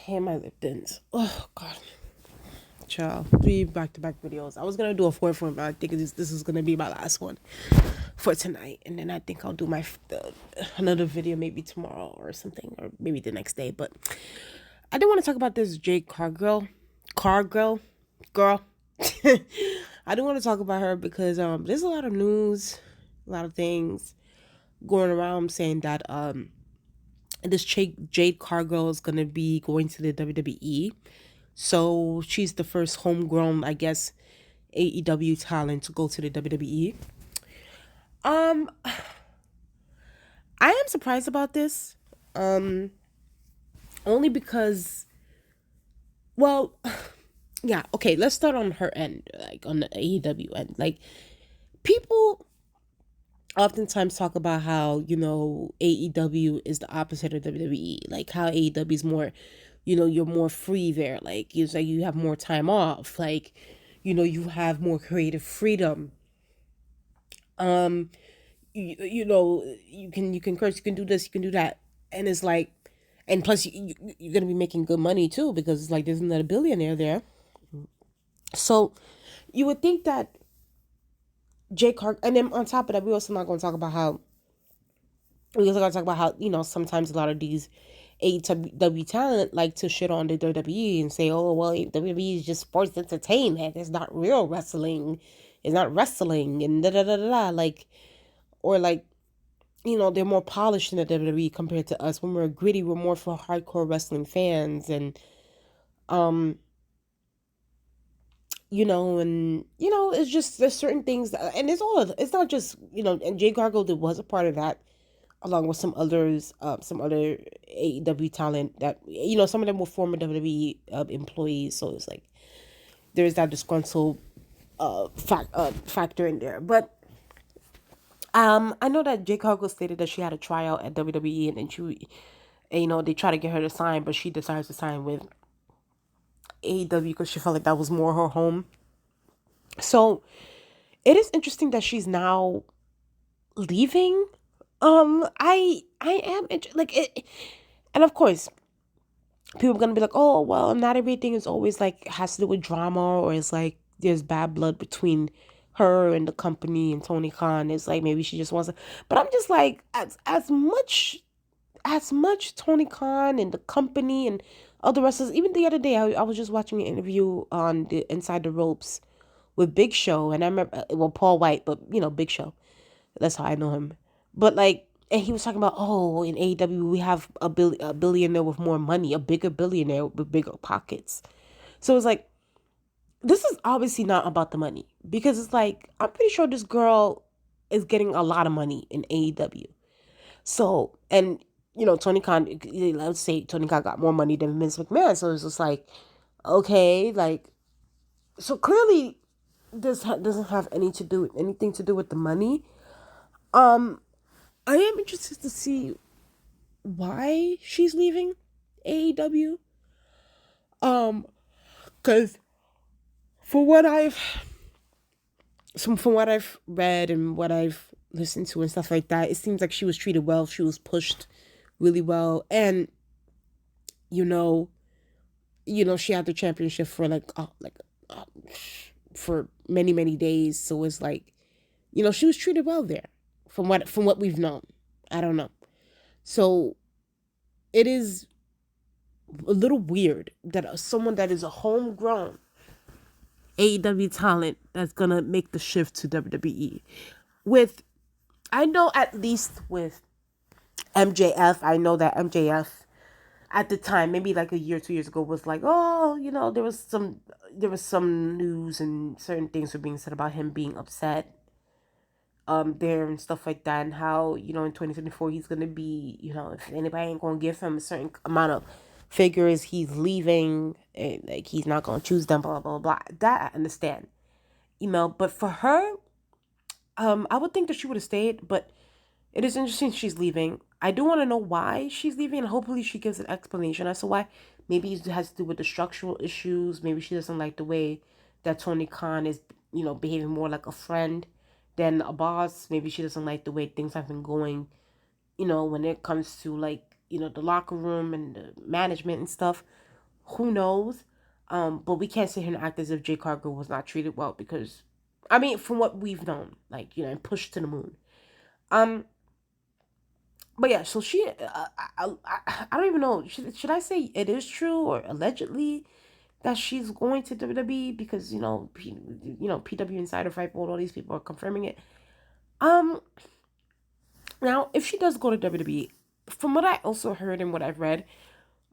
Okay, my lip tints. Oh God, child. 3 back-to-back videos. I was gonna do a fourth one, but I think this is gonna be my last one for tonight, and then I think I'll do another video maybe tomorrow or something, or maybe the next day. But I didn't want to talk about this Jade Cargill girl. I do want to talk about her because there's a lot of news, a lot of things going around saying that this Jade Cargill is gonna be going to the WWE. So she's the first homegrown, I guess, AEW talent to go to the WWE. Um, I am surprised about this. Um, Only because, well, yeah, okay, let's start on her end, like on the AEW end. Like, people oftentimes talk about how, AEW is the opposite of WWE. Like, how AEW is more, you're more free there. Like, it's like you have more time off. Like, you have more creative freedom. Um, you can curse, you can do this, you can do that, and it's like, and plus you're gonna be making good money too, because it's like there's another billionaire there. So you would think that and then on top of that, we also not going to talk about how sometimes a lot of these AEW talent like to shit on the WWE and say, oh well, WWE is just sports entertainment, it's not real wrestling, it's not wrestling, and da da da da da, like, or like, they're more polished in the WWE compared to us. When we're gritty, we're more for hardcore wrestling fans. And, um, it's just, there's certain things and it's not just, and Jay Gargle was a part of that, along with some other AEW talent that, some of them were former WWE employees. So it's like, there's that disgruntled factor in there. But, I know that Jade Cargill stated that she had a tryout at WWE, and then they try to get her to sign, but she decides to sign with AEW because she felt like that was more her home. So it is interesting that she's now leaving. I am like it, and of course, people are gonna be like, oh well, not everything is always like has to do with drama, or it's like there's bad blood between her and the company and Tony Khan. It's like maybe she just wants to, but I'm just like, as much Tony Khan and the company and other wrestlers. Even the other day, I was just watching an interview on the Inside the Ropes with Big Show, and I remember, well, Paul White, but Big Show. That's how I know him. But like, and he was talking about, oh, in AEW we have a billionaire with more money, a bigger billionaire with bigger pockets. So it's like, this is obviously not about the money, because it's like, I'm pretty sure this girl is getting a lot of money in AEW. So, and Tony Khan, let's say Tony Khan got more money than Vince McMahon. So it's just like, okay, like, so clearly this doesn't have anything to do with the money. Um, I am interested to see why she's leaving AEW. Cause for what I've, from what I've read and what I've listened to and stuff like that, it seems like she was treated well. She was pushed really well, and you know, she had the championship for uh, for many days. So it's like, she was treated well there, from what we've known. I don't know. So it is a little weird that someone that is a homegrown AEW talent that's gonna make the shift to WWE. With, I know, at least with MJF, I know that MJF at the time, maybe like a year, 2 years ago, was like, oh, there was some news and certain things were being said about him being upset there and stuff like that, and how, in 2024 he's gonna be, if anybody ain't gonna give him a certain amount of figures, he's leaving, and like he's not gonna choose them, blah blah blah. That I understand, but for her, I would think that she would have stayed, but it is interesting she's leaving. I do want to know why she's leaving, and hopefully she gives an explanation as to why. Maybe it has to do with the structural issues. Maybe she doesn't like the way that Tony Khan is, behaving more like a friend than a boss. Maybe she doesn't like the way things have been going, when it comes to, like, the locker room and the management and stuff. Who knows? But we can't sit here and act as if Jade Cargill was not treated well because, I mean, from what we've known, like, you know, and pushed to the moon. Um, but yeah, so she, I don't even know. Should I say it is true or allegedly that she's going to WWE because PW Insider Fightful, all these people are confirming it. Um, Now if she does go to WWE, from what I also heard and what I've read,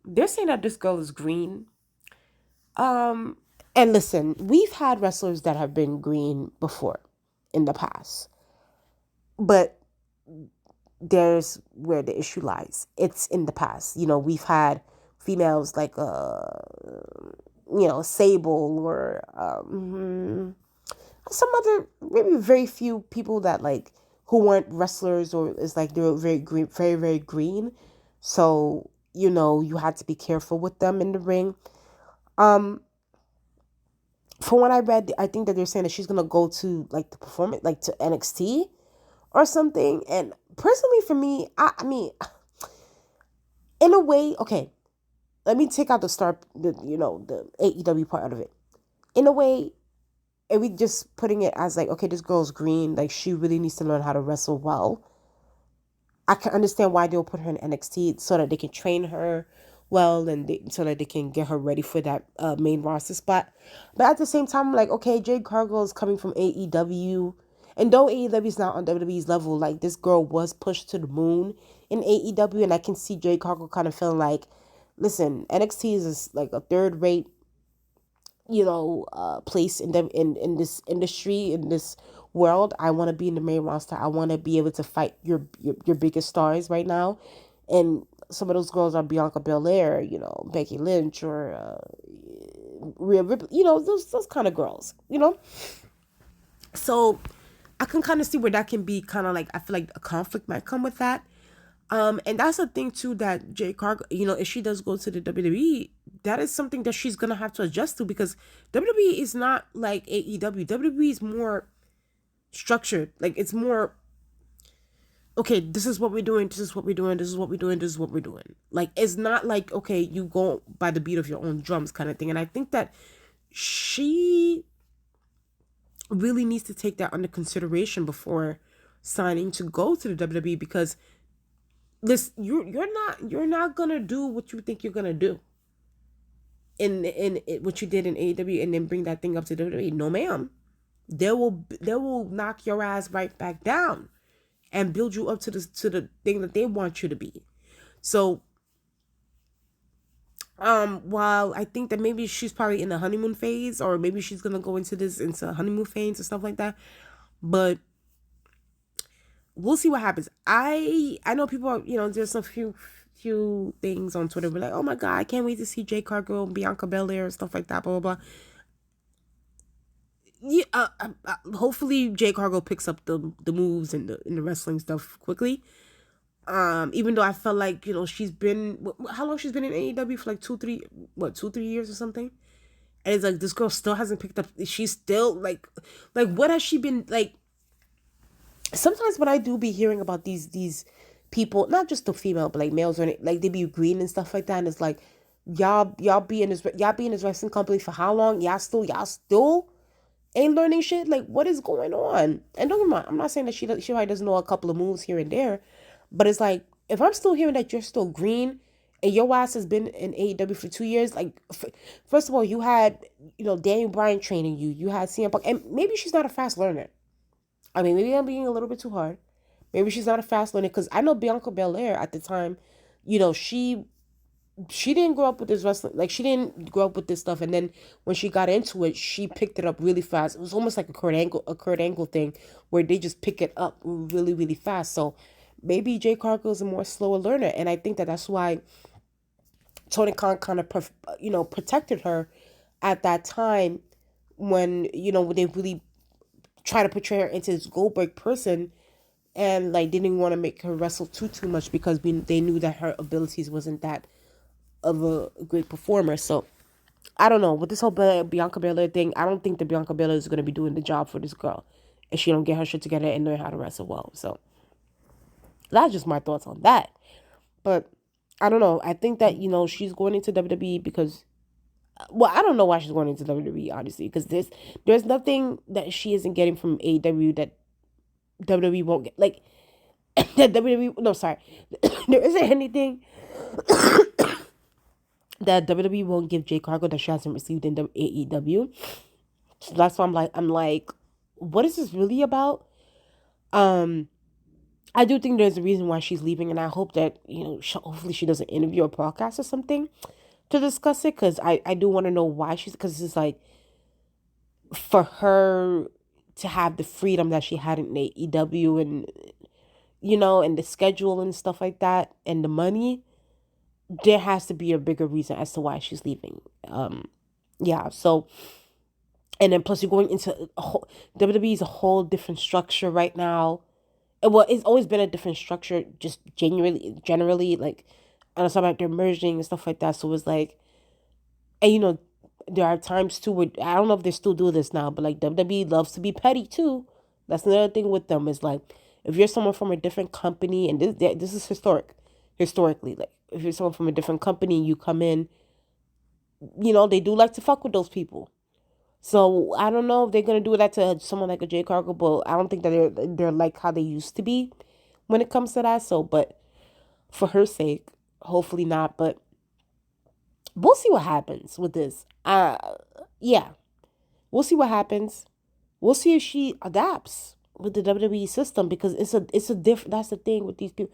they're saying that this girl is green. Um, and listen, we've had wrestlers that have been green before in the past, but there's where the issue lies. It's in the past. You know, we've had females like Sable or some other, maybe very few people that like who weren't wrestlers, or it's like they were very green, very very green. So you had to be careful with them in the ring. Um, from what I read, I think that they're saying that she's gonna go to like the performance, like to NXT or something. And personally, for me, I mean, in a way, okay, let me take out the AEW part out of it. In a way, and we just putting it as like, okay, this girl's green, like she really needs to learn how to wrestle well. I can understand why they'll put her in NXT so that they can train her well and so that they can get her ready for that main roster spot. But at the same time, like, okay, Jade Cargill is coming from AEW. And though AEW is not on WWE's level, like this girl was pushed to the moon in AEW. And I can see Jade Cargill kind of feeling like, listen, NXT is like a third rate place in this industry, in this world. I want to be in the main roster. I want to be able to fight your biggest stars right now. And some of those girls are Bianca Belair, Becky Lynch, or Rhea Ripley, those kind of girls, so I can kind of see where that can be kind of like, I feel like a conflict might come with that. And that's the thing too, that Jade Cargill, if she does go to the WWE, that is something that she's gonna have to adjust to, because WWE is not like AEW. WWE is more structured. Like it's more, okay, this is what we're doing, this is what we're doing, this is what we're doing, this is what we're doing. Like it's not like, okay, you go by the beat of your own drums kind of thing. And I think that she really needs to take that under consideration before signing to go to the WWE, because this you're not gonna do what you think you're gonna do in what you did in AEW and then bring that thing up to WWE. No, ma'am. They will knock your ass right back down and build you up to the thing that they want you to be. So while I think that maybe she's probably in the honeymoon phase, or maybe she's gonna go into honeymoon phase and stuff like that, but we'll see what happens. I know people are, there's some few things on Twitter. We're like, oh my god, I can't wait to see Jade Cargill and Bianca Belair and stuff like that, blah blah blah. Yeah, hopefully Jade Cargill picks up the moves and the wrestling stuff quickly. Even though I felt like she's been, how long she's been in AEW for, like 2-3 years or something, and it's like this girl still hasn't picked up. She's still like what has she been like? Sometimes when I do be hearing about these people, not just the female, but like males, or like they be green and stuff like that, and it's like y'all be in this wrestling company for how long? Y'all still ain't learning shit. Like what is going on? And don't get me wrong, I'm not saying that she probably doesn't know a couple of moves here and there, but it's like if I'm still hearing that you're still green and your ass has been in AEW for 2 years, like first of all, you had Daniel Bryan training you, you had CM Punk, and maybe she's not a fast learner. I mean, maybe I'm being a little bit too hard. Maybe she's not a fast learner, because I know Bianca Belair at the time, she didn't grow up with this wrestling. Like she didn't grow up with this stuff, and then when she got into it, she picked it up really fast. It was almost like a Kurt Angle thing, where they just pick it up really really fast. So maybe Jade Cargill is a more slower learner, and I think that that's why Tony Khan kind of protected her at that time, when they really try to portray her into this Goldberg person, and like didn't want to make her wrestle too much, because they knew that her abilities wasn't that of a great performer. So I don't know, with this whole Bianca Belair thing, I don't think that Bianca Belair is going to be doing the job for this girl if she don't get her shit together and learn how to wrestle well. So that's just my thoughts on that. But I don't know, I think that she's going into WWE because Well, I don't know why she's going into WWE, honestly, because there's nothing that she isn't getting from AEW that WWE won't get. Like that WWE, no, sorry, there isn't anything that WWE won't give Jade Cargill that she hasn't received in the AEW. So that's why I'm like, what is this really about? Um, I do think there's a reason why she's leaving, and I hope that hopefully she does an interview or podcast or something to discuss it, because I do want to know why she's, because it's like for her to have the freedom that she had in AEW, and and the schedule and stuff like that, and the money, there has to be a bigger reason as to why she's leaving. Yeah, so, and then plus you're going into a whole, WWE is a whole different structure right now. Well, it's always been a different structure, just generally, like, and it's about they're merging and stuff like that. So it's like, and there are times too where I don't know if they still do this now, but like WWE loves to be petty too. That's another thing with them, is like, if you're someone from a different company, and this is historically, like if you're someone from a different company and you come in, they do like to fuck with those people. So I don't know if they're gonna do that to someone like a Jade Cargill, but I don't think that they're like how they used to be when it comes to that. So, but for her sake, hopefully not. But we'll see what happens with this. Yeah, we'll see what happens. We'll see if she adapts with the WWE system, because it's a different. That's the thing with these people.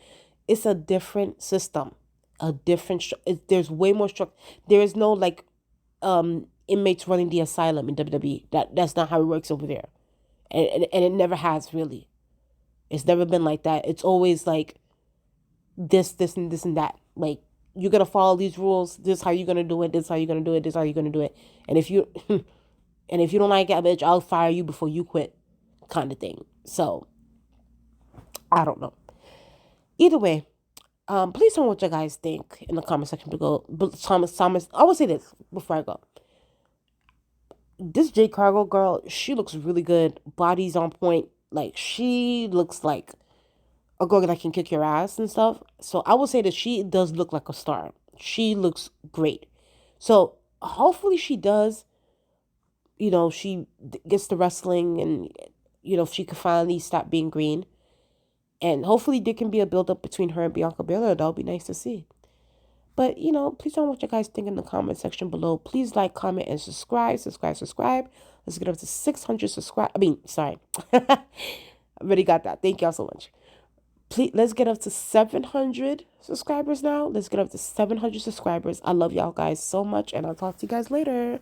It's a different system, a different. There's way more structure. There is no like inmates running the asylum in WWE. That's not how it works over there, and it never has really. It's never been like that. It's always like this and this and that. Like, you're gonna follow these rules. This is how you're gonna do it. This is how you're gonna do it. This is how you're gonna do it. And if you and if you don't like it, bitch, I'll fire you before you quit, kind of thing. So I don't know. Either way, please tell me what you guys think in the comment section below. But Thomas, I will say this before I go. This Jade Cargill girl, she looks really good. Body's on point. Like, she looks like a girl that can kick your ass and stuff. So I will say that she does look like a star. She looks great. So hopefully she does, she gets the wrestling, and, she can finally stop being green. And hopefully there can be a build up between her and Bianca Belair. That would be nice to see. But, please tell me what you guys think in the comment section below. Please like, comment, and subscribe. Subscribe. Let's get up to 600 subscribe. I mean, sorry. I already got that. Thank y'all so much. Please, let's get up to 700 subscribers now. Let's get up to 700 subscribers. I love y'all guys so much, and I'll talk to you guys later.